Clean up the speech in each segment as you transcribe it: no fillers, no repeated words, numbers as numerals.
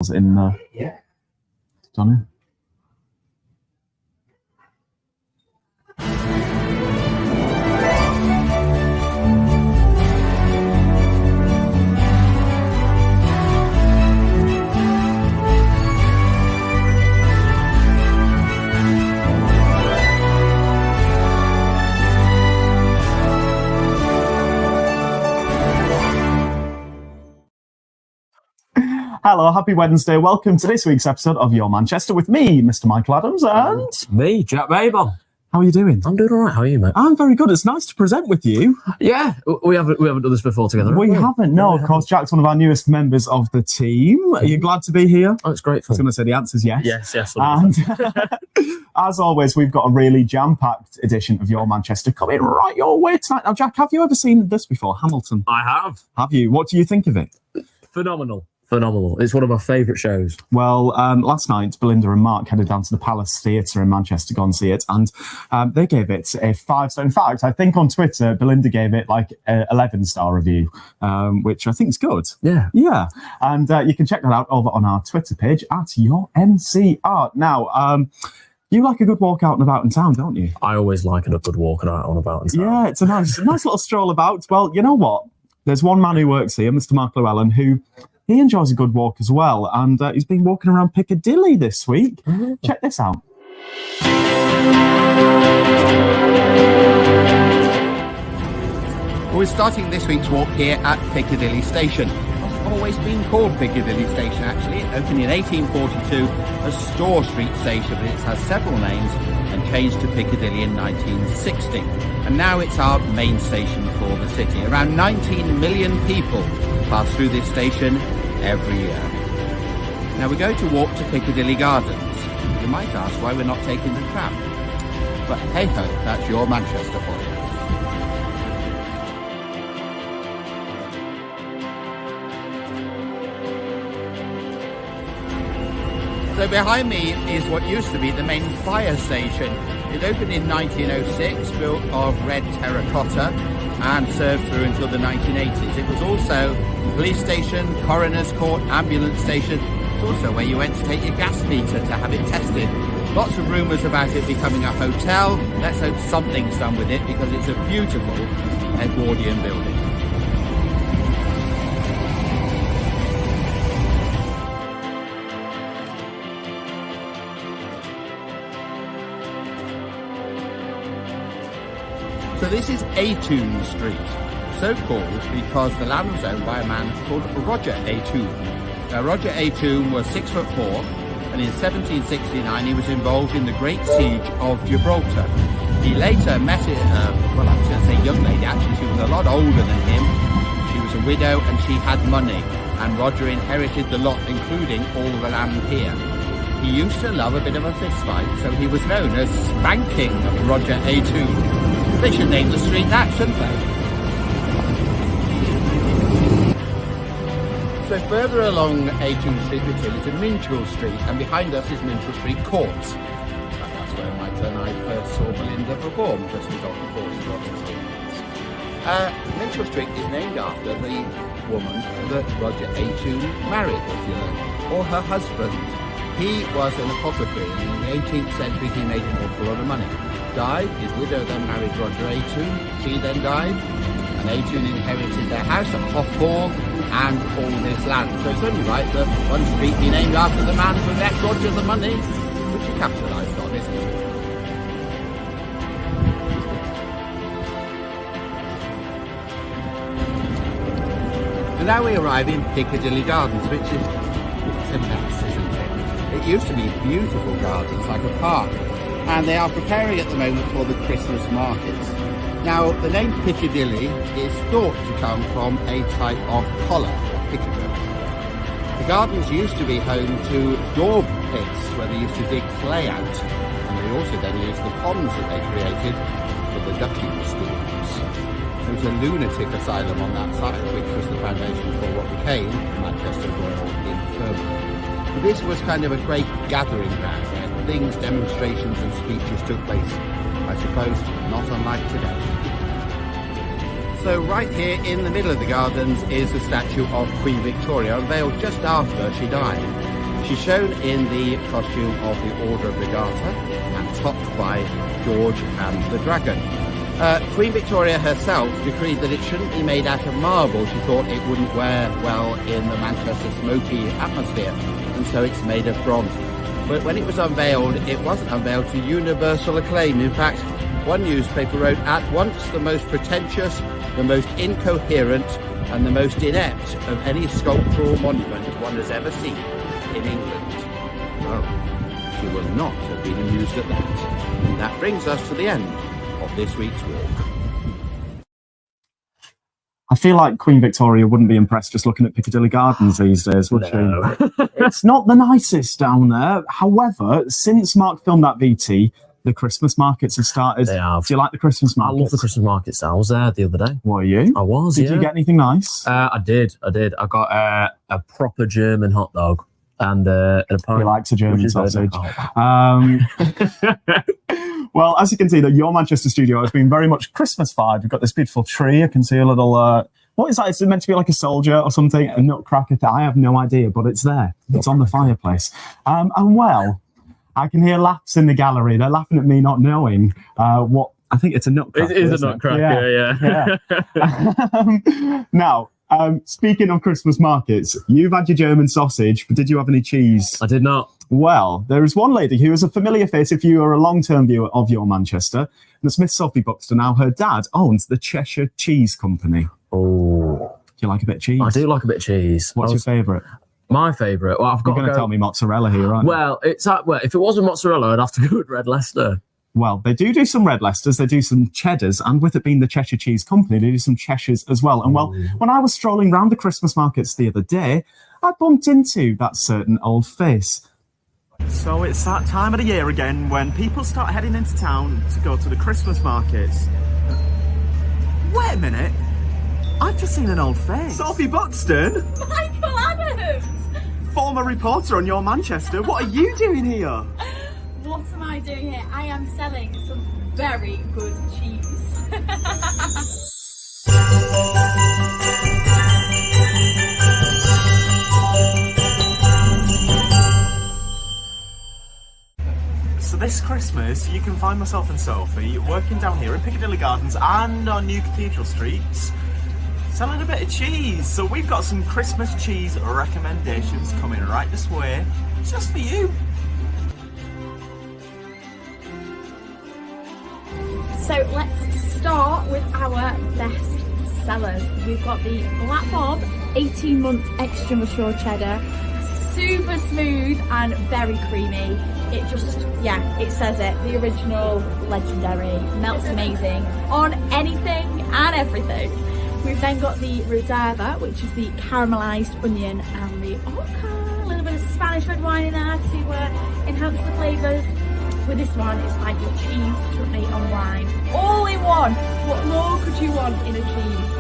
in Johnny. Hello, happy Wednesday. Welcome to this week's episode of Your Manchester with me, Mr. Michael Adams, and me, Jack Mabon. How are you doing? I'm doing all right. How are you, mate? I'm very good. It's nice to present with you. Yeah, we haven't done this before together. We haven't. No, of course. Jack's one of our newest members of the team. Are you glad to be here? Oh, it's great. I was going to say the answer's yes. Yes. And as always, we've got a really jam-packed edition of Your Manchester coming right your way tonight. Now, Jack, have you ever seen this before, Hamilton? I have. Have you? What do you think of it? Phenomenal. It's one of my favourite shows. Well, last night, Belinda and Mark headed down to the Palace Theatre in Manchester to go and see it, and they gave it a 5-star. In fact, I think on Twitter, Belinda gave it like an 11-star review, which I think is good. Yeah. And you can check that out over on our Twitter page at Your NCR. Now, you like a good walk out and about in town, don't you? I always like a good walk out and about in town. Yeah, it's a nice little stroll about. Well, you know what? There's one man who works here, Mr. Mark Llewellin, who he enjoys a good walk as well, and he's been walking around Piccadilly this week. Mm-hmm. Check this out. We're starting this week's walk here at Piccadilly Station. It's always been called Piccadilly Station, actually. It opened in 1842 as Store Street Station, but it has several names and changed to Piccadilly in 1960. And now it's our main station for the city. Around 19 million people pass through this station every year. Now we're going to walk to Piccadilly Gardens. You might ask why we're not taking the tram. But hey ho, that's Your Manchester for you. So behind me is what used to be the main fire station. It opened in 1906, built of red terracotta, and served through until the 1980s. It was also police station, coroner's court, ambulance station. It's also where you went to take your gas meter to have it tested. Lots of rumours about it becoming a hotel. Let's hope something's done with it, because it's a beautiful Edwardian building. So this is Aytoun Street, so called because the land was owned by a man called Roger Aytoun. Now Roger Aytoun was 6'4", and in 1769 he was involved in the Great Siege of Gibraltar. He later met I was going to say young lady, actually she was a lot older than him. She was a widow and she had money, and Roger inherited the lot, including all the land here. He used to love a bit of a fist fight, so he was known as Spanking Roger Aytoun. They should name the street that, shouldn't they? So further along Aytoun Street we turn to Minchell Street, and behind us is Minchell Street Courts. And that's where Michael and I first saw Belinda perform, just as on the course of Minchell Street is named after the woman that Roger Aytoun married, as you know, or her husband. He was an apothecary, and in the 18th century he made an awful lot of money. Died, his widow then married Roger Aytoun, she then died, and Aytoun inherited their house at Hofhall and all this land. So it's only right that one street be named after the man who left Roger the money, which he capitalised on, isn't it? And now we arrive in Piccadilly Gardens, which is a mess, isn't it? It used to be beautiful gardens, like a park. And they are preparing at the moment for the Christmas markets. Now, the name Piccadilly is thought to come from a type of collar, a piccadilly. The gardens used to be home to daub pits where they used to dig clay out, and they also then used the ponds that they created for the ducking schools. There was a lunatic asylum on that site, which was the foundation for what became Manchester Royal Infirmary. But this was kind of a great gathering ground where things, demonstrations and speeches took place. I suppose not unlike today. So right here in the middle of the gardens is the statue of Queen Victoria, unveiled just after she died. She's shown in the costume of the Order of the Garter and topped by George and the Dragon. Queen Victoria herself decreed that it shouldn't be made out of marble. She thought it wouldn't wear well in the Manchester smoky atmosphere, and so it's made of bronze. But when it was unveiled, it wasn't unveiled to universal acclaim. In fact, one newspaper wrote, "At once the most pretentious, the most incoherent, and the most inept of any sculptural monument one has ever seen in England." Well, she will not have been amused at that. And that brings us to the end of this week's walk. I feel like Queen Victoria wouldn't be impressed just looking at Piccadilly Gardens these days, would she? It's not the nicest down there. However, since Mark filmed that VT, the Christmas markets have started. They have. Do you like the Christmas markets? I love the Christmas markets. I was there the other day. Were you? I was, Did you get anything nice? I did. I got a proper German hot dog and a pint. He likes a German sausage. Oh. Well, as you can see, your Manchester studio has been very much Christmas vibe. We've got this beautiful tree. I can see a little... what is that? Is it meant to be like a soldier or something? A nutcracker? I have no idea, but it's there. It's on the fireplace. And well, I can hear laughs in the gallery. They're laughing at me not knowing what... I think it's a nutcracker. It is a nutcracker, yeah. Now, speaking of Christmas markets, you've had your German sausage, but did you have any cheese? I did not. Well, there is one lady who is a familiar face if you are a long-term viewer of your Manchester, and it's Miss Sophie Buxton. Now, her dad owns the Cheshire Cheese Company. Oh. Do you like a bit of cheese? I do like a bit of cheese. What's your favourite? My favourite? Well, You're going to tell me mozzarella here, aren't you? Well, if it wasn't mozzarella, I'd have to go with Red Leicester. Well, they do some Red Leicesters, they do some Cheddars, and with it being the Cheshire Cheese Company, they do some Cheshires as well. And well, when I was strolling round the Christmas markets the other day, I bumped into that certain old face. So it's that time of the year again when people start heading into town to go to the Christmas markets. Wait a minute, I've just seen an old face. Sophie Buxton? Michael Adams! Former reporter on Your Manchester, what are you doing here? What am I doing here? I am selling some very good cheese. So this Christmas, you can find myself and Sophie working down here in Piccadilly Gardens and on New Cathedral Streets, selling a bit of cheese. So we've got some Christmas cheese recommendations coming right this way, just for you. So let's start with our best sellers. We've got the Black Bob 18-month extra mature cheddar, super smooth and very creamy. It just, it says it, the original legendary, melts amazing on anything and everything. We've then got the Reserva, which is the caramelised onion and the oca, a little bit of Spanish red wine in there to enhance the flavours. With this one, it's like your cheese, chutney and wine, all in one. What more could you want in a cheese?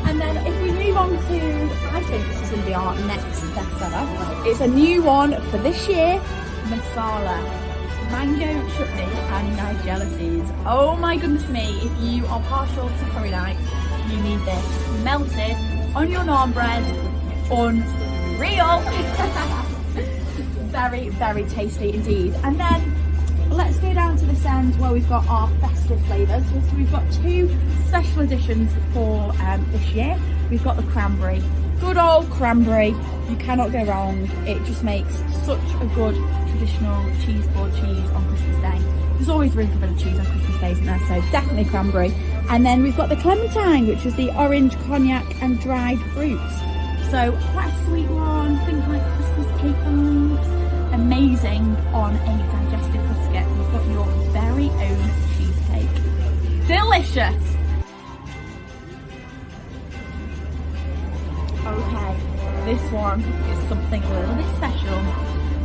And then if we move on to, I think this is going to be our next bestseller. It's a new one for this year, Masala, mango chutney and Nigella seeds. Oh my goodness me, if you are partial to curry night, you need this. Melted on your naan bread, unreal. Very, very tasty indeed. And then let's go down to this end where we've got our festive flavours. So we've got two special editions for this year. We've got the cranberry. Good old cranberry. You cannot go wrong. It just makes such a good traditional cheese board cheese on Christmas Day. There's always room for a bit of cheese on Christmas Day, isn't there? So definitely cranberry. And then we've got the clementine, which is the orange, cognac and dried fruits. So quite a sweet one. Think like Christmas cake lumps. Amazing on a digestive biscuit. You've got your very own cheesecake. Delicious. Okay, this one is something a little bit special.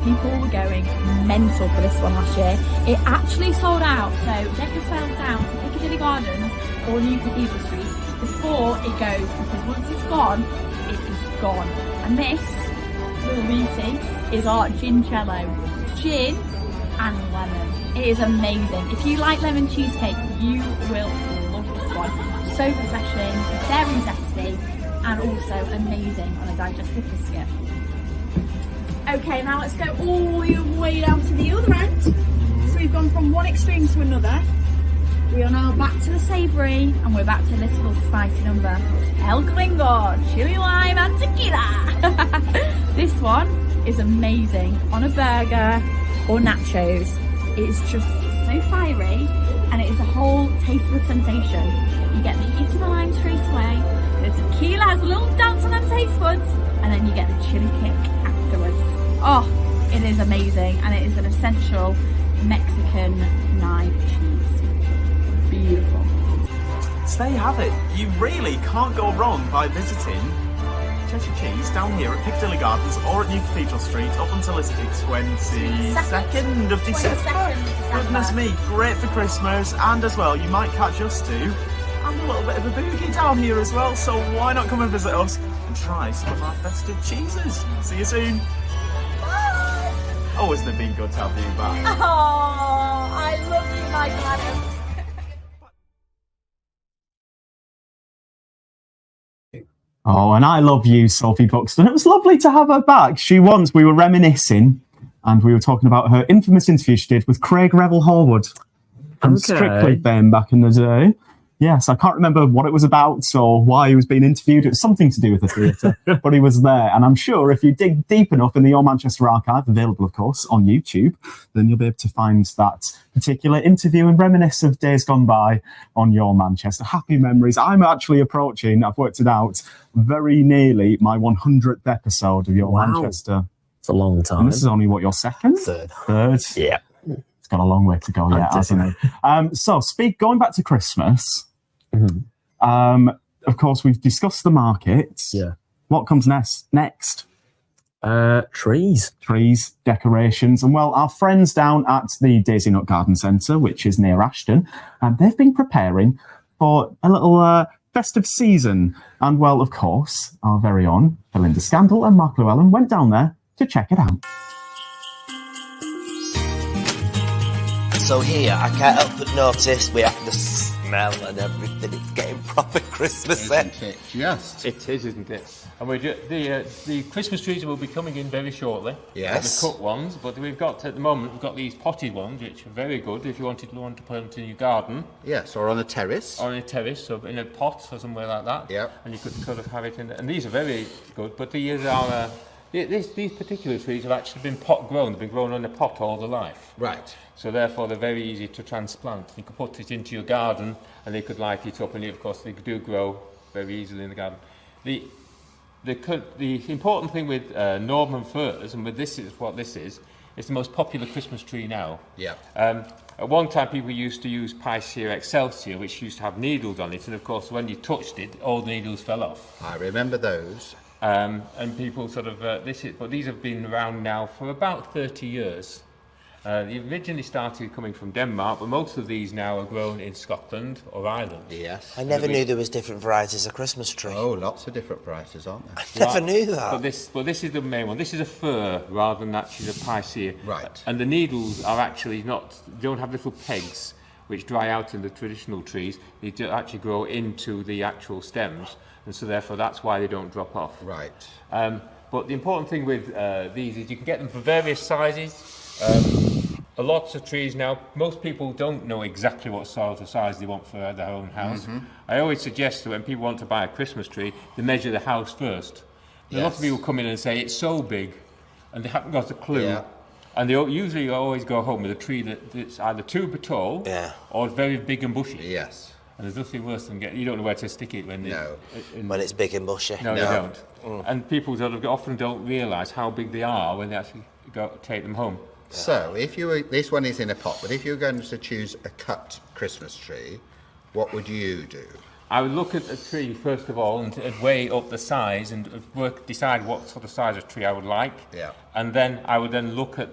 People were going mental for this one last year. It actually sold out, so get yourself down to Piccadilly Gardens or New Cathedral Street before it goes, because once it's gone, it is gone. And this little beauty is our Gincello, gin and lemon. It is amazing. If you like lemon cheesecake, you will love this one. So refreshing, very zesty, and also amazing on a digestive biscuit. Okay, now let's go all the way down to the other end. So we've gone from one extreme to another. We are now back to the savoury, and we're back to this little spicy number. El Gringo, chili lime and tequila. This one is amazing on a burger or nachos. It's just so fiery, and it is a whole tasteless sensation. You get the heat of the lime straight away, the tequila has a little dance on them taste buds, and then you get the chili kick afterwards. Oh, it is amazing, and it is an essential Mexican night cheese. Beautiful. So there you have it. You really can't go wrong by visiting Cheshire Cheese down here at Piccadilly Gardens or at New Cathedral Street up until the 22nd of December. Goodness me, great for Christmas, and as well, you might catch us too. And a little bit of a boogie down here as well, so why not come and visit us and try some of our festive cheeses. See you soon. Bye. Oh, isn't it been good to have you back? Oh, I love you, my Adams. Oh, and I love you, Sophie Buxton. It was lovely to have her back. We were reminiscing, and we were talking about her infamous interview she did with Craig Revel-Horwood from Strictly fame back in the day. Yes, I can't remember what it was about or why he was being interviewed. It was something to do with the theatre, but he was there. And I'm sure if you dig deep enough in the Your Manchester archive, available, of course, on YouTube, then you'll be able to find that particular interview and reminisce of days gone by on Your Manchester. Happy memories. I'm actually approaching, I've worked it out, very nearly my 100th episode of Your Manchester. It's a long time. And this is only, what, your second? Third. Yeah. It's got a long way to go yet, hasn't it? So, going back to Christmas, of course, we've discussed the markets. Yeah. What comes next? Trees. Trees, decorations. And, well, our friends down at the Daisy Nook Garden Centre, which is near Ashton, they've been preparing for a little festive season. And, well, of course, our very own Belinda Scandal and Mark Llewellin went down there to check it out. So here, I can't help but notice we have the smell and everything. It's getting proper Christmassy. Isn't it just? It is, isn't it? And the Christmas trees will be coming in very shortly. Yes. The cut ones, but we've got, at the moment, we've got these potted ones, which are very good if you want to put them in your garden. Yes, or on a terrace. Or on a terrace, so in a pot or somewhere like that. Yep. And you could sort of have it in there. And these are very good, but these are... These particular trees have actually been pot grown. They've been grown in a pot all their life. Right. So therefore they're very easy to transplant. You could put it into your garden and they could light it up, and of course they do grow very easily in the garden. The important thing with Norman firs, and with this is what this is, it's the most popular Christmas tree now. Yeah. At one time people used to use Picea excelsior, which used to have needles on it, and of course when you touched it, all the needles fell off. I remember those. And people sort of, but these have been around now for about 30 years. They originally started coming from Denmark, but most of these now are grown in Scotland or Ireland. Yes. I never knew there was different varieties of Christmas tree. Oh, lots of different varieties, aren't there? I never knew that. But this is the main one. This is a fir rather than actually a Picea. Right. And the needles are actually don't have little pegs which dry out in the traditional trees. They do actually grow into the actual stems, and so therefore that's why they don't drop off. Right. But the important thing with these is you can get them for various sizes. A lot of trees now, most people don't know exactly what sort of size they want for their own house. I always suggest that when people want to buy a Christmas tree, they measure the house first. A lot of people come in and say it's so big, and they haven't got a clue. Yeah. And they usually always go home with a tree that's either too tall or very big and bushy. Yes. And there's nothing worse than you don't know where to stick it when when it's big and bushy. No, you don't. And people sort of often don't realise how big they are when they actually take them home. So, this one is in a pot, but if you were going to choose a cut Christmas tree, what would you do? I would look at a tree first of all and weigh up the size and decide what sort of size of tree I would like. Yeah. And then I would then look at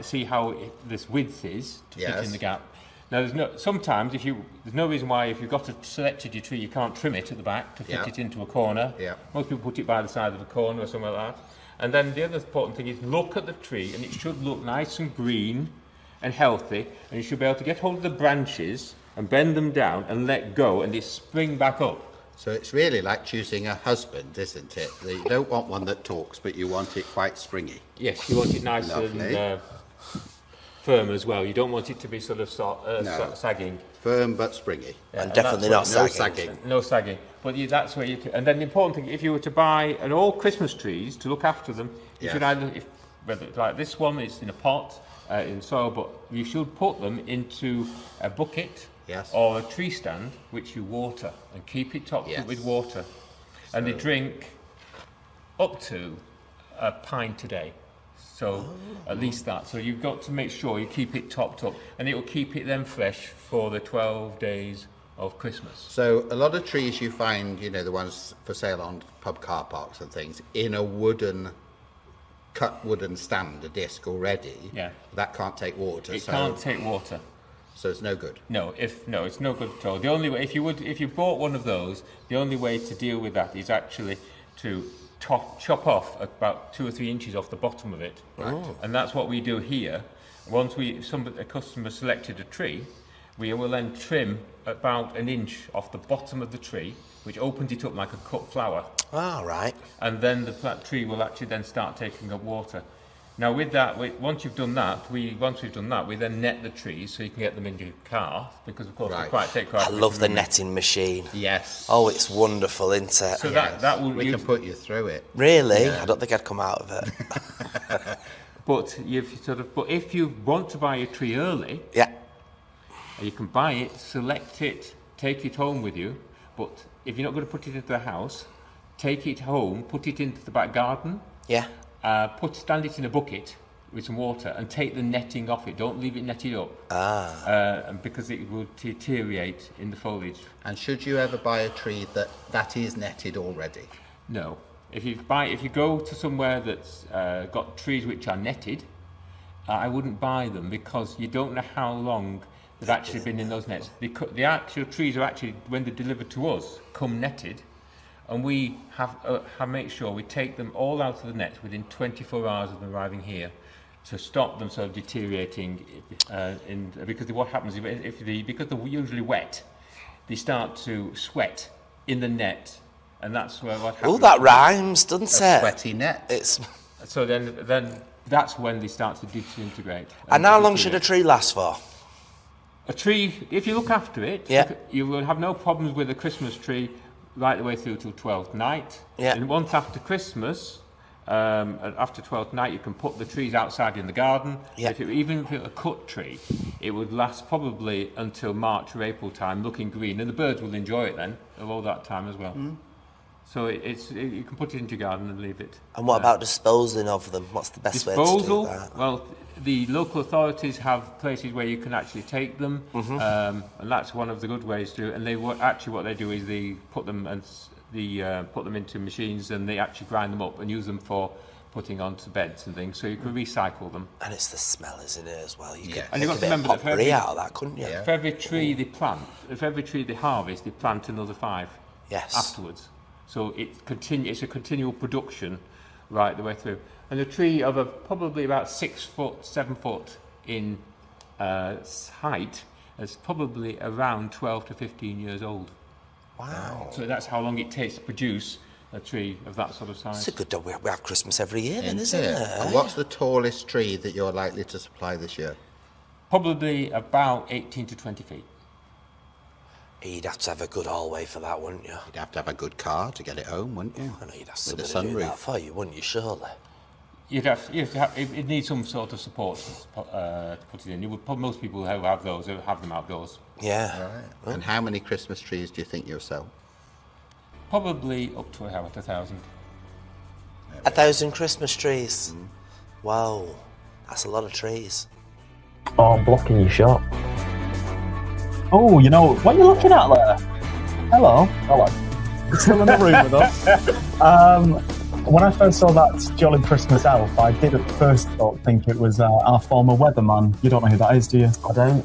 see how this width is to fit in the gap. Now, sometimes there's no reason why if you've got selected your tree, you can't trim it at the back to fit it into a corner. Yeah. Most people put it by the side of a corner or something like that. And then the other important thing is look at the tree, and it should look nice and green and healthy, and you should be able to get hold of the branches and bend them down and let go, and they spring back up. So it's really like choosing a husband, isn't it? You don't want one that talks, but you want it quite springy. Yes, you want it nice and firm as well. You don't want it to be sort of sagging. Firm but springy. Yeah, and definitely not sagging. No sagging. But that's where you can. And then the important thing, if you were to buy all Christmas trees, to look after them, you should either, whether it's like this one, it's in a pot, in soil, but you should put them into a bucket. Yes. Or a tree stand which you water and keep it topped up with water. And they drink up to a pint a day. So at least that. So you've got to make sure you keep it topped up, and it will keep it then fresh for the 12 days of Christmas. So a lot of trees you find, the ones for sale on pub car parks and things, in a cut wooden stand, a disc already. Yeah. That can't take water. It can't take water. So it's no good. No, it's no good at all. The only way, if you bought one of those, the only way to deal with that is actually to chop off about 2 or 3 inches off the bottom of it. Right. And that's what we do here. Once a customer selected a tree, we will then trim about 1 inch off the bottom of the tree, which opens it up like a cut flower. Ah, right. And then the tree will actually then start taking up water. Now with that, once we've done that, we then net the trees so you can get them into your car, because of course they take quite. I love the netting machine. Yes. Oh, it's wonderful, isn't it? So that will we can put you through it. Really? Yeah. I don't think I'd come out of it. But if you want to buy a tree early, you can buy it, select it, take it home with you. But if you're not going to put it into the house, take it home, put it into the back garden. Yeah. Stand it in a bucket with some water and take the netting off it. Don't leave it netted up. Because it will deteriorate in the foliage. And should you ever buy a tree that is netted already? No. If you go to somewhere that's got trees which are netted, I wouldn't buy them, because you don't know how long they've actually been in those nets. The actual trees are actually, when they're delivered to us, come netted. And we have make sure we take them all out of the net within 24 hours of them arriving here, to stop them sort of deteriorating. Because what happens because they're usually wet, they start to sweat in the net, and that's what happens. Oh, that rhymes, doesn't it? Sweaty net. It's. So then that's when they start to disintegrate. And how long should a tree last for? A tree, if you look after it, you will have no problems with a Christmas tree right the way through till 12th night. Yeah. And once after Christmas, after 12th night, you can put the trees outside in the garden. Yeah. Even if it's a cut tree, it would last probably until March or April time, looking green, and the birds will enjoy it then, all that time as well. So you can put it into your garden and leave it. And what about disposing of them? What's the best way to do that? Well, the local authorities have places where you can actually take them, and that's one of the good ways to. And what they do is they put them into machines, and they actually grind them up and use them for putting onto beds and things. So you can recycle them. And it's the smell, isn't it, as well? You and you've got to remember that out of that, couldn't you? Yeah. For every tree they plant, if every tree they harvest, they plant another 5. Yes. Afterwards. So it's a continual production right the way through. And a tree of probably about 6 foot, 7 foot in height is probably around 12 to 15 years old. Wow. So that's how long it takes to produce a tree of that sort of size. It's a good job we have Christmas every year then, isn't it? And what's the tallest tree that you're likely to supply this year? Probably about 18 to 20 feet. You'd have to have a good hallway for that, wouldn't you? You'd have to have a good car to get it home, wouldn't you? I know you'd have somebody to do that for you, wouldn't you, surely? You'd have to it needs some sort of support to put it in. Most people who have those have them outdoors. Yeah. Right. Oh. And how many Christmas trees do you think you'll sell? Probably up to about 1,000. 1,000 Christmas trees? Wow, that's a lot of trees. Oh, I'm blocking your shot. Oh, what are you looking at there? Hello. You're still in the room with us. When I first saw that Jolly Christmas elf, I did at first think it was our former weatherman. You don't know who that is, do you? I don't.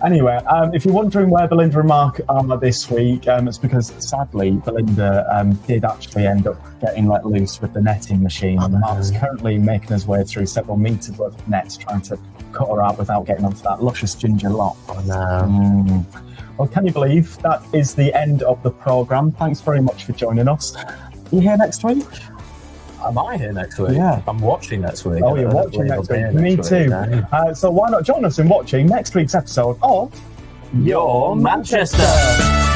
Anyway, if you're wondering where Belinda and Mark are this week, it's because sadly Belinda did actually end up getting let loose with the netting machine, and Mark's currently making his way through several metres worth of nets trying to cut her out without getting onto that luscious ginger lot. Oh, no. Well, can you believe that is the end of the programme? Thanks very much for joining us. Are you here next week? Am I here next week? Yeah. I'm watching next week. Oh, you're watching next week. Me too. So why not join us in watching next week's episode of Your Manchester.